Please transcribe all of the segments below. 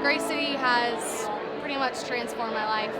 Grace City has pretty much transformed my life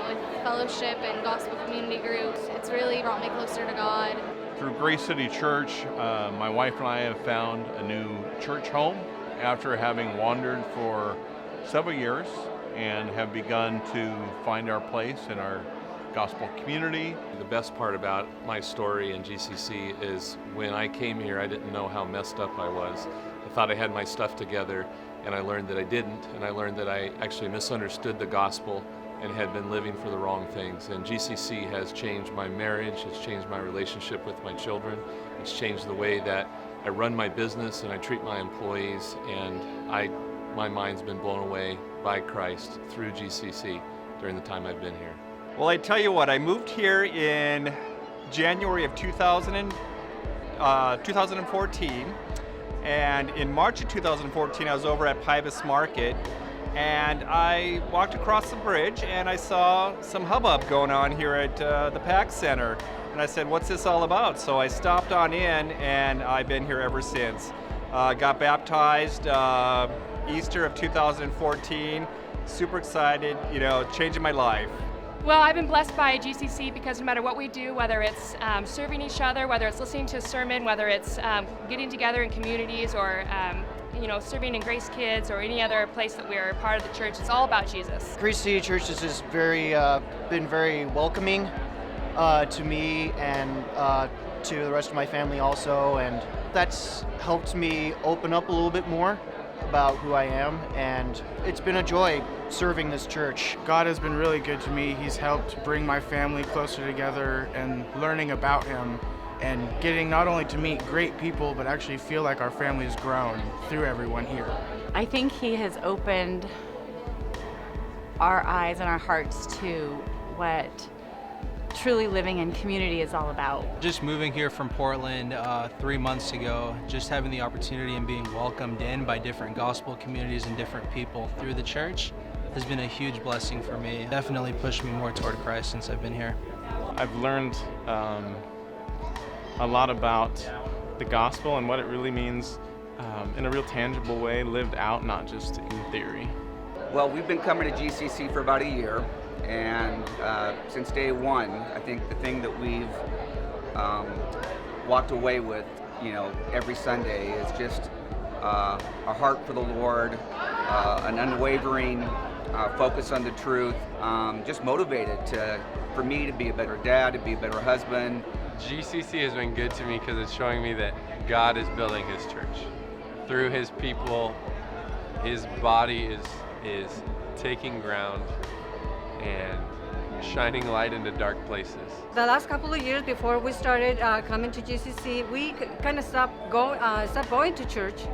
with fellowship and gospel community groups. It's really brought me closer to God. Through Grace City Church, my wife and I have found a new church home after having wandered for several years and have begun to find our place in our gospel community. The best part about my story in GCC is when I came here, I didn't know how messed up I was. I thought I had my stuff together, and I learned that I didn't, and I learned that I actually misunderstood the gospel and had been living for the wrong things. And GCC has changed my marriage, it's changed my relationship with my children, it's changed the way that I run my business and I treat my employees, and my mind's been blown away by Christ through GCC during the time I've been here. Well, I tell you what, I moved here in January of 2014, and in March of 2014 I was over at Pybus Market, and I walked across the bridge and I saw some hubbub going on here at the PAC Center, and I said, what's this all about? So I stopped on in, and I've been here ever since. Got baptized Easter of 2014, super excited, changing my life. Well, I've been blessed by GCC because no matter what we do, whether it's serving each other, whether it's listening to a sermon, whether it's getting together in communities, or serving in Grace Kids or any other place that we're a part of the church, it's all about Jesus. Grace City Church has just been very welcoming to me and to the rest of my family also, and that's helped me open up a little bit more about who I am, and it's been a joy serving this church. God has been really good to me. He's helped bring my family closer together, and learning about Him and getting not only to meet great people, but actually feel like our family has grown through everyone here. I think He has opened our eyes and our hearts to what truly living in community is all about. Just moving here from Portland 3 months ago, just having the opportunity and being welcomed in by different gospel communities and different people through the church has been a huge blessing for me. Definitely pushed me more toward Christ since I've been here. I've learned a lot about the gospel and what it really means in a real tangible way, lived out, not just in theory. Well, we've been coming to GCC for about a year, and since day one, I think the thing that we've walked away with, every Sunday is just a heart for the Lord, an unwavering focus on the truth, just motivated for me to be a better dad, to be a better husband. GCC has been good to me because it's showing me that God is building His church. Through His people, His body is taking ground and shining light into dark places. The last couple of years before we started coming to GCC, we kind of stopped going to church,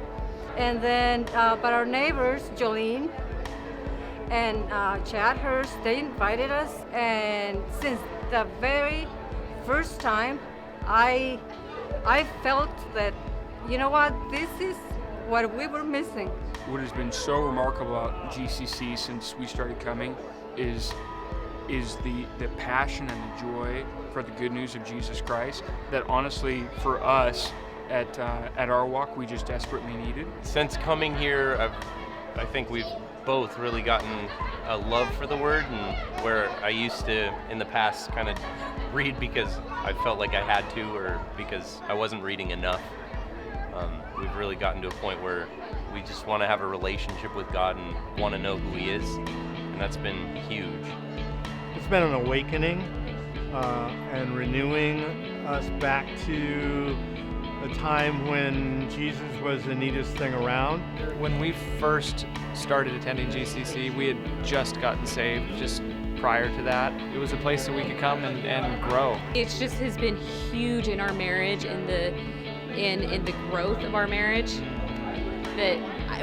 and then but our neighbors, Jolene and Chad Hurst, they invited us, and since the very first time, I felt that, this is what we were missing. What has been so remarkable about GCC since we started coming is the passion and the joy for the good news of Jesus Christ that honestly for us at our walk we just desperately needed. Since coming here, I think we've both really gotten a love for the Word, and where I used to in the past kind of read because I felt like I had to, or because I wasn't reading enough. We've really gotten to a point where we just want to have a relationship with God and want to know who He is, and that's been huge. It's been an awakening and renewing us back to a time when Jesus was the neatest thing around. When we first started attending GCC, we had just gotten saved just prior to that. It was a place that we could come and grow. It's just has been huge in our marriage, in the growth of our marriage, that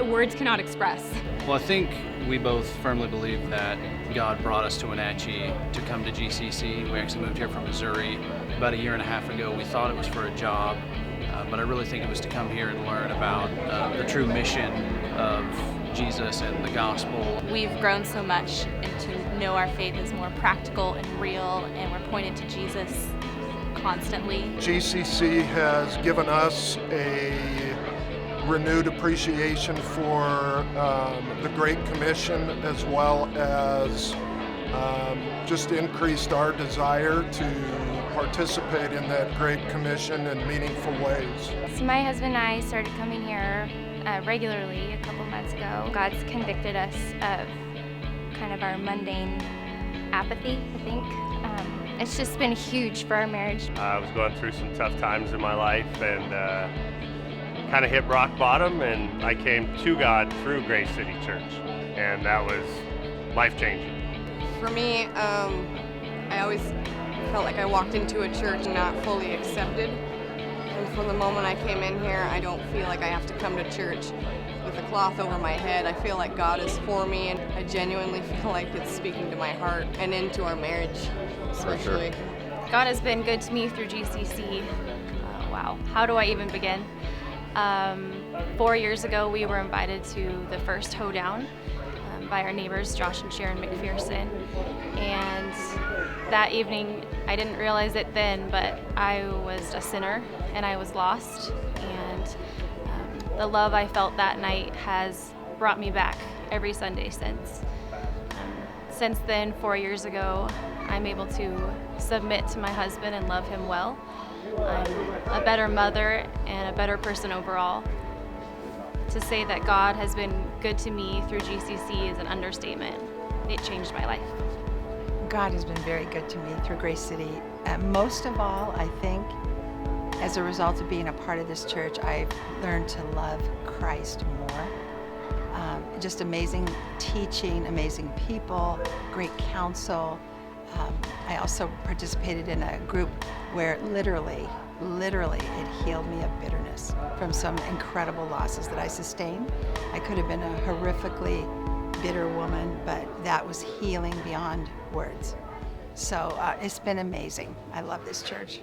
words cannot express. Well, I think we both firmly believe that God brought us to Wenatchee to come to GCC. We actually moved here from Missouri about a year and a half ago. We thought it was for a job, but I really think it was to come here and learn about the true mission of Jesus and the gospel. We've grown so much, and to know our faith is more practical and real, and we're pointed to Jesus constantly. GCC has given us a renewed appreciation for the Great Commission, as well as just increased our desire to participate in that Great Commission in meaningful ways. So my husband and I started coming here regularly a couple months ago. God's convicted us of kind of our mundane apathy, I think. It's just been huge for our marriage. I was going through some tough times in my life and kind of hit rock bottom, and I came to God through Grace City Church, and that was life-changing. For me, I always felt like I walked into a church not fully accepted. And from the moment I came in here, I don't feel like I have to come to church with a cloth over my head. I feel like God is for me, and I genuinely feel like it's speaking to my heart and into our marriage, especially. God has been good to me through GCC. Wow, how do I even begin? 4 years ago, we were invited to the first hoedown by our neighbors, Josh and Sharon McPherson. And that evening, I didn't realize it then, but I was a sinner and I was lost. And the love I felt that night has brought me back every Sunday since. Since then, 4 years ago, I'm able to submit to my husband and love him well. I'm a better mother and a better person overall. To say that God has been good to me through GCC is an understatement. It changed my life. God has been very good to me through Grace City. Most of all, I think, as a result of being a part of this church, I've learned to love Christ more. Just amazing teaching, amazing people, great counsel. I also participated in a group where literally it healed me of bitterness from some incredible losses that I sustained. I could have been a horrifically bitter woman, but that was healing beyond words. So it's been amazing. I love this church.